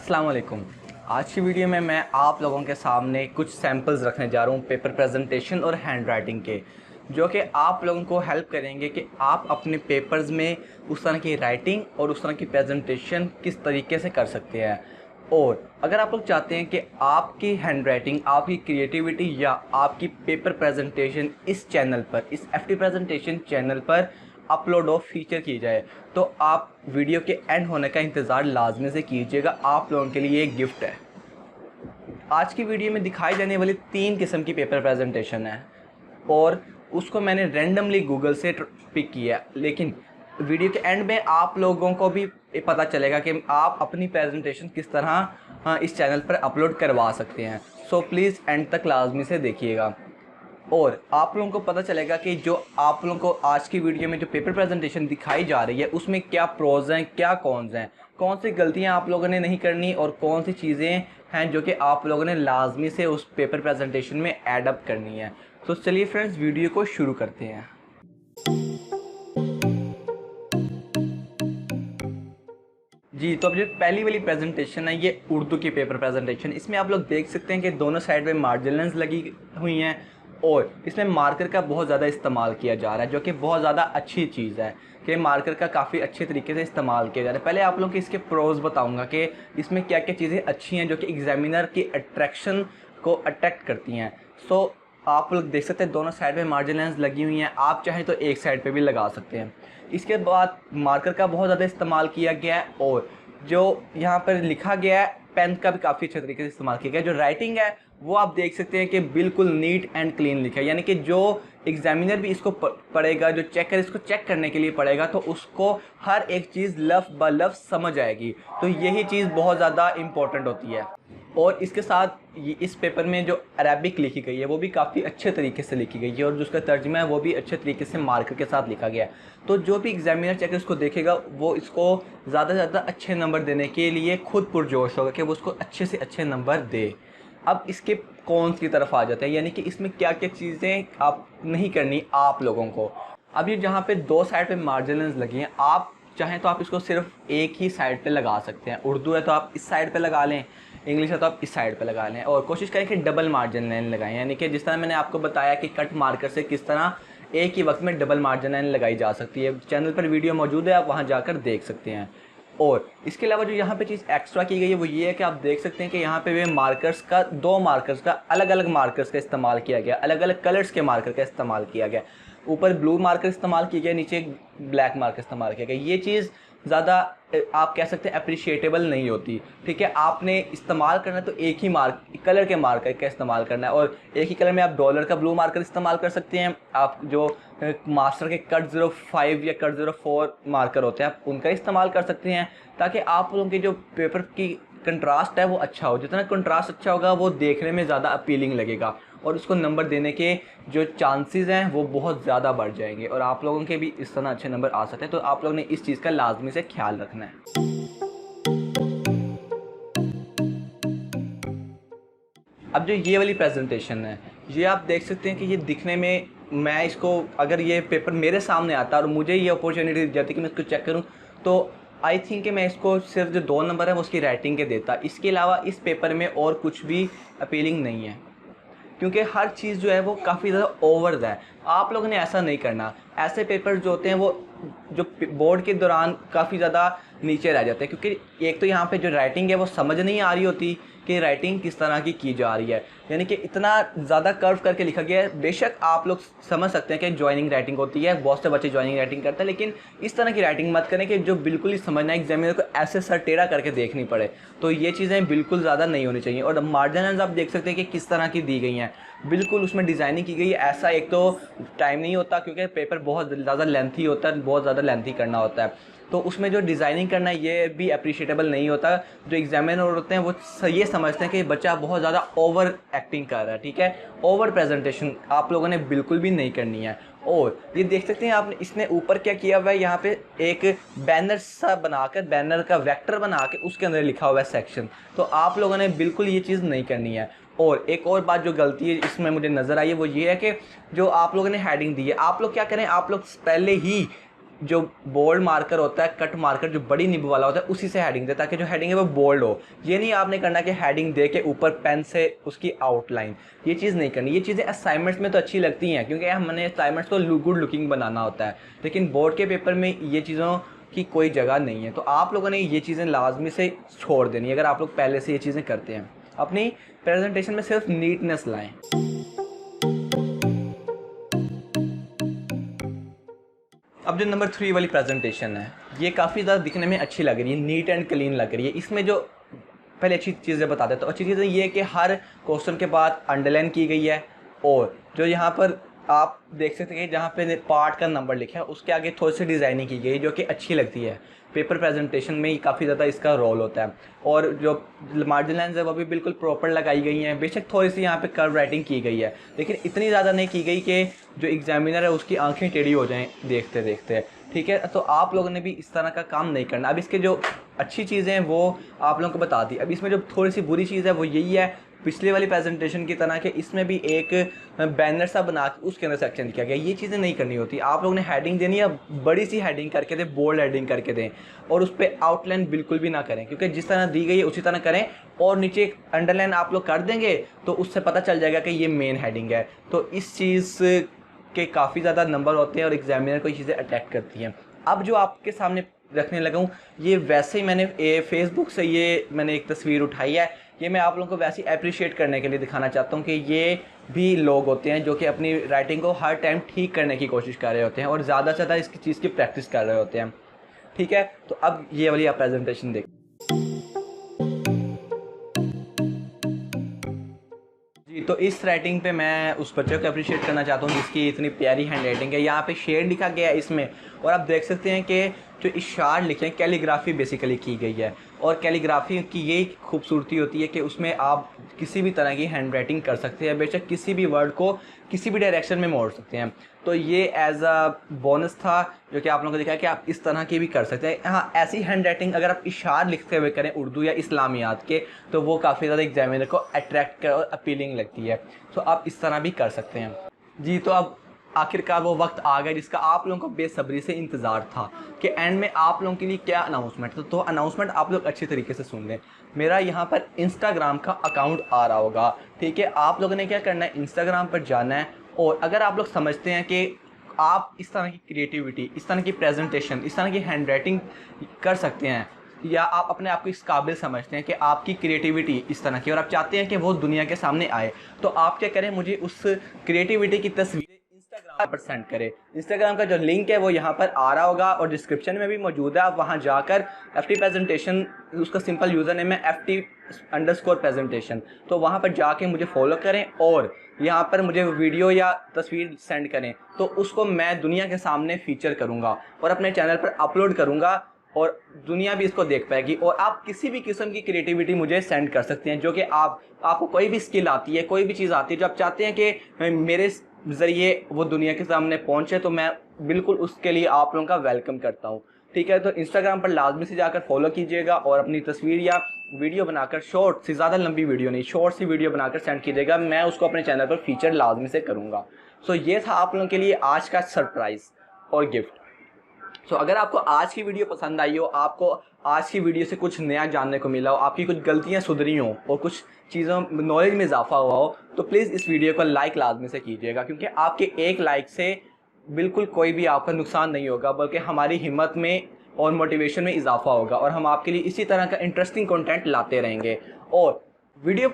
अस्सलाम वालेकुम। आज की वीडियो में मैं आप लोगों के सामने कुछ सैम्पल्स रखने जा रहा हूँ पेपर प्रेजेंटेशन और हैंड राइटिंग के, जो कि आप लोगों को हेल्प करेंगे कि आप अपने पेपर्स में उस तरह की राइटिंग और उस तरह की प्रेजेंटेशन किस तरीके से कर सकते हैं। और अगर आप लोग चाहते हैं कि आपकी हैंड राइटिंग, आपकी क्रिएटिविटी या आपकी पेपर प्रेजेंटेशन इस चैनल पर, इस FT प्रेजेंटेशन चैनल पर अपलोड और फीचर की जाए, तो आप वीडियो के एंड होने का इंतज़ार लाजमी से कीजिएगा। आप लोगों के लिए एक गिफ्ट है। आज की वीडियो में दिखाई जाने वाली 3 किस्म की पेपर प्रेजेंटेशन है और उसको मैंने रैंडमली गूगल से पिक किया, लेकिन वीडियो के एंड में आप लोगों को भी पता चलेगा कि आप अपनी प्रेजेंटेशन किस तरह इस चैनल पर अपलोड करवा सकते हैं। सो प्लीज़ एंड तक लाजमी से देखिएगा और आप लोगों को पता चलेगा कि जो आप लोगों को आज की वीडियो में जो पेपर प्रेजेंटेशन दिखाई जा रही है उसमें क्या प्रोज हैं, क्या कॉन्स हैं, कौन सी गलतियां आप लोगों ने नहीं करनी और कौन सी चीज़ें हैं जो कि आप लोगों ने लाजमी से उस पेपर प्रेजेंटेशन में ऐड अप करनी है। तो चलिए फ्रेंड्स, वीडियो को शुरू करते हैं। जी, तो अब जो पहली वाली प्रेजेंटेशन है ये उर्दू की पेपर प्रेजेंटेशन। इसमें आप लोग देख सकते हैं कि दोनों साइड में मार्जिन लाइन्स लगी हुई हैं और इसमें मार्कर का बहुत ज़्यादा इस्तेमाल किया जा रहा है, जो कि बहुत ज़्यादा अच्छी चीज़ है कि मार्कर का काफ़ी अच्छे तरीके से इस्तेमाल किया जा रहा है। पहले आप लोगों को इसके प्रोज बताऊंगा कि इसमें क्या क्या चीज़ें अच्छी हैं जो कि एग्जामिनर की अट्रैक्शन को अट्रैक्ट करती हैं। सो आप लोग देख सकते हैं दोनों साइड में मार्जिन लाइन्स लगी हुई हैं, आप चाहें तो एक साइड पे भी लगा सकते हैं। इसके बाद मार्कर का बहुत ज़्यादा इस्तेमाल किया गया है और जो यहाँ पर लिखा गया है पेन का भी काफ़ी अच्छे तरीके से इस्तेमाल किया गया है। जो राइटिंग है वो आप देख सकते हैं कि बिल्कुल नीट एंड क्लीन लिखा है, यानी कि जो एग्जामिनर भी इसको पढ़ेगा, जो चेकर इसको चेक करने के लिए पढ़ेगा, तो उसको हर एक चीज़ लफ्ज़ ब लफ्ज़ समझ आएगी। तो यही चीज़ बहुत ज़्यादा इम्पोर्टेंट होती है। और इसके साथ इस पेपर में जो अरबिक लिखी गई है वो भी काफ़ी अच्छे तरीके से लिखी गई है और जो उसका तर्जुमा है वो भी अच्छे तरीके से मार्कर के साथ लिखा गया है। तो जो भी एग्जामिनर चेकर इसको देखेगा वो इसको ज़्यादा से ज़्यादा अच्छे नंबर देने के लिए खुद पुरजोश होगा कि वो उसको अच्छे से अच्छे नंबर दे। अब इसके कॉन्स की तरफ आ जाते हैं, यानी कि इसमें क्या क्या चीज़ें आप नहीं करनी आप लोगों को। अब ये जहाँ पे दो साइड पे मार्जिनल्स लगी हैं, आप चाहें तो आप इसको सिर्फ एक ही साइड पे लगा सकते हैं। उर्दू है तो आप इस साइड पे लगा लें, इंग्लिश है तो आप इस साइड पे लगा लें और कोशिश करें कि डबल मार्जिन लाइन लगाएं, यानी कि जिस तरह मैंने आपको बताया कि कट मार्कर से किस तरह एक ही वक्त में डबल मार्जिन लाइन लगाई जा सकती है। चैनल पर वीडियो मौजूद है, आप वहाँ जाकर देख सकते हैं। और इसके अलावा जो यहाँ पे चीज़ एक्स्ट्रा की गई है वो ये है कि आप देख सकते हैं कि यहाँ पे वे मार्कर्स का, दो मार्कर्स का, अलग अलग मार्कर्स का इस्तेमाल किया गया, अलग अलग कलर्स के मार्कर का इस्तेमाल किया गया। ऊपर ब्लू मार्कर इस्तेमाल किया गया, नीचे ब्लैक मार्कर इस्तेमाल किया गया। ये चीज़ ज़्यादा आप कह सकते हैं अप्रिशिएटेबल नहीं होती, ठीक है। आपने इस्तेमाल करना है तो एक ही कलर के मार्कर का इस्तेमाल करना है और एक ही कलर में आप डॉलर का ब्लू मार्कर इस्तेमाल कर सकते हैं। आप जो मास्टर के कट 05 या कट 04 मार्कर होते हैं आप उनका इस्तेमाल कर सकते हैं, ताकि आप लोगों के जो पेपर की कंट्रास्ट है वो अच्छा हो। जितना कंट्रास्ट अच्छा होगा वो देखने में ज़्यादा अपीलिंग लगेगा और उसको नंबर देने के जो चांसेस हैं वो बहुत ज़्यादा बढ़ जाएंगे और आप लोगों के भी इस तरह अच्छे नंबर आ सकते हैं। तो आप लोगों ने इस चीज़ का लाजमी से ख्याल रखना है। अब जो ये वाली प्रेजेंटेशन है ये आप देख सकते हैं कि ये दिखने में, मैं इसको, अगर ये पेपर मेरे सामने आता और मुझे ये अपॉर्चुनिटी दी जाती कि मैं इसको चेक करूं, तो आई थिंक कि मैं इसको सिर्फ जो 2 नंबर है वो उसकी राइटिंग के देता। इसके अलावा इस पेपर में और कुछ भी अपीलिंग नहीं है, क्योंकि हर चीज़ जो है वो काफ़ी ज़्यादा ओवर है। आप लोगों ने ऐसा नहीं करना। ऐसे पेपर जो होते हैं वो जो बोर्ड के दौरान काफ़ी ज़्यादा नीचे रह जाते हैं, क्योंकि एक तो यहाँ पे जो राइटिंग है वो समझ नहीं आ रही होती कि राइटिंग किस तरह की जा रही है, यानी कि इतना ज़्यादा कर्व करके लिखा गया है। बेशक आप लोग समझ सकते हैं कि जॉइनिंग राइटिंग होती है, बहुत से बच्चे जॉइनिंग राइटिंग करते हैं, लेकिन इस तरह की राइटिंग मत करें कि जो बिल्कुल ही समझना है, एग्जामिनर को ऐसे सर टेढ़ा करके देखनी पड़े। तो ये चीज़ें बिल्कुल ज़्यादा नहीं होनी चाहिए। और मार्जिनल्स आप देख सकते हैं कि किस तरह की दी गई हैं, बिल्कुल उसमें डिज़ाइनिंग की गई है। ऐसा एक तो टाइम नहीं होता क्योंकि पेपर बहुत ज़्यादा लेंथी होता है, बहुत ज़्यादा लेंथी करना होता है, तो उसमें जो डिज़ाइनिंग करना है ये भी अप्रिशिएटेबल नहीं होता। जो एग्जामिनर होते हैं वो ये समझते हैं कि बच्चा बहुत ज़्यादा ओवर एक्टिंग कर रहा है, ठीक है। ओवर प्रेजेंटेशन आप लोगों ने बिल्कुल भी नहीं करनी है। और ये देख सकते हैं आपने, इसने ऊपर क्या किया हुआ है, यहाँ पे एक बैनर सा बनाकर, बैनर का वेक्टर बना के उसके अंदर लिखा हुआ है सेक्शन। तो आप लोगों ने बिल्कुल ये चीज़ नहीं करनी है। और एक और बात जो गलती है इसमें मुझे नज़र आई है वो ये है कि जो आप लोगों ने हेडिंग दी है, आप लोग क्या करें, आप लोग पहले ही जो बोल्ड मार्कर होता है, कट मार्कर जो बड़ी निब वाला होता है, उसी से हेडिंग दे ताकि जो हेडिंग है वो बोल्ड हो। ये नहीं आपने करना कि हेडिंग दे के ऊपर पेन से उसकी आउटलाइन, ये चीज़ नहीं करनी। ये चीज़ें असाइनमेंट्स में तो अच्छी लगती हैं क्योंकि हमने असाइनमेंट्स को गुड लुकिंग बनाना होता है, लेकिन बोर्ड के पेपर में ये चीज़ों की कोई जगह नहीं है। तो आप लोगों ने ये चीज़ें लाजमी से छोड़ देनी अगर आप लोग पहले से ये चीज़ें करते हैं। अपनी प्रेजेंटेशन में सिर्फ नीटनेस लाएं। अब जो नंबर 3 वाली प्रेजेंटेशन है, ये काफ़ी ज़्यादा दिखने में अच्छी लग रही है, नीट एंड क्लीन लग रही है। इसमें जो पहले अच्छी चीज़ें बता देता हूँ। अच्छी चीज़ें ये है कि हर क्वेश्चन के बाद अंडरलाइन की गई है, और जो यहाँ पर आप देख सकते हैं कि जहाँ पे पार्ट का नंबर लिखा है उसके आगे थोड़ी सी डिज़ाइनिंग की गई है जो कि अच्छी लगती है। पेपर प्रेजेंटेशन में ही काफ़ी ज़्यादा इसका रोल होता है। और जो मार्जिन लाइन्स है वो भी बिल्कुल प्रॉपर लगाई गई हैं। बेशक थोड़ी सी यहाँ पे कर्व राइटिंग की गई है, लेकिन इतनी ज़्यादा नहीं की गई कि जो एग्जामिनर है उसकी आंखें टेढ़ी हो जाएं देखते देखते। ठीक है, तो आप लोगों ने भी इस तरह का काम नहीं करना। अब इसके जो अच्छी चीज़ें हैं वो आप लोगों को बता दी। अब इसमें जो थोड़ी सी बुरी चीज़ है वो यही है, पिछले वाली प्रेजेंटेशन की तरह के इसमें भी एक बैनर सा बना के उसके अंदर सेक्शन किया गया। ये चीज़ें नहीं करनी होती। आप लोगों ने हेडिंग देनी है, बड़ी सी हेडिंग करके दें, बोल्ड हेडिंग करके दें, और उस पर आउटलाइन बिल्कुल भी ना करें क्योंकि जिस तरह दी गई है उसी तरह करें। और नीचे एक अंडरलाइन आप लोग कर देंगे तो उससे पता चल जाएगा कि ये मेन हेडिंग है। तो इस चीज़ के काफ़ी ज़्यादा नंबर होते हैं और एग्जामिनर को ये चीज़ें अटैक करती हैं। अब जो आपके सामने रखने लगा हूँ, ये वैसे ही मैंने फेसबुक से ये मैंने एक तस्वीर उठाई है। ये मैं आप लोगों को वैसे ही अप्रिशिएट करने के लिए दिखाना चाहता हूँ कि ये भी लोग होते हैं जो कि अपनी राइटिंग को हर टाइम ठीक करने की कोशिश कर रहे होते हैं और ज़्यादा से ज़्यादा इसकी चीज़ की प्रैक्टिस कर रहे होते हैं। ठीक है, तो अब ये वाली आप प्रेजेंटेशन देख जी। तो इस राइटिंग पे मैं उस बच्चे को अप्रिशिएट करना चाहता हूँ जिसकी इतनी प्यारी हैंड राइटिंग है। यहाँ पे शेर लिखा गया है इसमें, और आप देख सकते हैं कि जो इशार लिखे हैं कैलीग्राफी बेसिकली की गई है। और कैलीग्राफी की यही खूबसूरती होती है कि उसमें आप किसी भी तरह की हैंड राइटिंग कर सकते हैं, बेशक किसी भी वर्ड को किसी भी डायरेक्शन में मोड़ सकते हैं। तो ये एज अ बोनस था जो कि आप लोगों को दिखा कि आप इस तरह की भी कर सकते हैं। हाँ, ऐसी हैंड राइटिंग अगर आप इशार लिखते हुए करें उर्दू या इस्लामियात के, तो वो काफ़ी ज़्यादा एग्जामिनर को अट्रैक्ट कर और अपीलिंग लगती है। तो आप इस तरह भी कर सकते हैं जी। तो अब आखिरकार वो वक्त आ गया जिसका आप लोगों को बेसब्री से इंतज़ार था कि एंड में आप लोगों के लिए क्या अनाउंसमेंट। तो अनाउंसमेंट आप लोग अच्छी तरीके से सुन लें। मेरा यहाँ पर इंस्टाग्राम का अकाउंट आ रहा होगा। ठीक है, आप लोगों ने क्या करना है, इंस्टाग्राम पर जाना है, और अगर आप लोग समझते हैं कि आप इस तरह की क्रिएटिविटी, इस तरह की प्रेजेंटेशन, इस तरह की हैंड राइटिंग कर सकते हैं, या आप अपने आप को इस काबिल समझते हैं कि आपकी क्रिएटिविटी इस तरह की और आप चाहते हैं कि वो दुनिया के सामने आए, तो आप क्या करें, मुझे उस क्रिएटिविटी की तस्वीरें इंस्टाग्राम पर सेंड करें। इंस्टाग्राम का जो लिंक है वो यहाँ पर आ रहा होगा और डिस्क्रिप्शन में भी मौजूद है। आप वहाँ जाकर FT प्रेजेंटेशन, उसका सिंपल यूज़र नेम है FT_प्रेजेंटेशन, तो वहाँ पर जाके मुझे फॉलो करें और यहाँ पर मुझे वीडियो या तस्वीर सेंड करें, तो उसको मैं दुनिया के सामने फीचर करूँगा और अपने चैनल पर अपलोड करूँगा और दुनिया भी इसको देख पाएगी। और आप किसी भी किस्म की क्रिएटिविटी मुझे सेंड कर सकते हैं, जो कि आपको कोई भी स्किल आती है, कोई भी चीज़ आती है जो आप चाहते हैं कि मेरे ज़रिए वो दुनिया के सामने पहुंचे, तो मैं बिल्कुल उसके लिए आप लोगों का वेलकम करता हूं। ठीक है, तो इंस्टाग्राम पर लाजमी से जाकर फॉलो कीजिएगा और अपनी तस्वीर या वीडियो बनाकर, शॉर्ट से, ज़्यादा लंबी वीडियो नहीं, शॉर्ट सी वीडियो बनाकर सेंड कीजिएगा। मैं उसको अपने चैनल पर फीचर लाजमी से करूँगा। सो ये था आप लोगों के लिए आज का सरप्राइज़ और गिफ्ट। सो अगर आपको आज की वीडियो पसंद आई हो, आपको आज की वीडियो से कुछ नया जानने को मिला हो, आपकी कुछ गलतियां सुधरी हो और कुछ चीज़ों नॉलेज में इजाफा हुआ हो, तो प्लीज़ इस वीडियो को लाइक लाजमी से कीजिएगा, क्योंकि आपके एक लाइक से बिल्कुल कोई भी आपका नुकसान नहीं होगा, बल्कि हमारी हिम्मत में और मोटिवेशन में इजाफा होगा और हम आपके लिए इसी तरह का इंटरेस्टिंग कंटेंट लाते रहेंगे। और वीडियो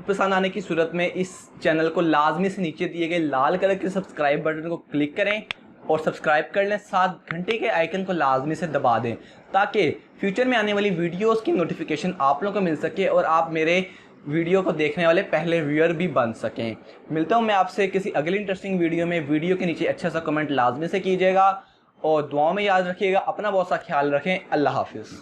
पसंद आने की सूरत में इस चैनल को लाजमी से नीचे दिए गए लाल कलर के सब्सक्राइब बटन को क्लिक करें और सब्सक्राइब कर लें। साथ घंटे के आइकन को लाजमी से दबा दें ताकि फ्यूचर में आने वाली वीडियोस की नोटिफिकेशन आप लोगों को मिल सके और आप मेरे वीडियो को देखने वाले पहले व्यूअर भी बन सकें। मिलता हूं मैं आपसे किसी अगली इंटरेस्टिंग वीडियो में। वीडियो के नीचे अच्छा सा कमेंट लाजमी से कीजिएगा और दुआओं में याद रखिएगा। अपना बहुत सा ख्याल रखें। अल्लाह हाफिज़।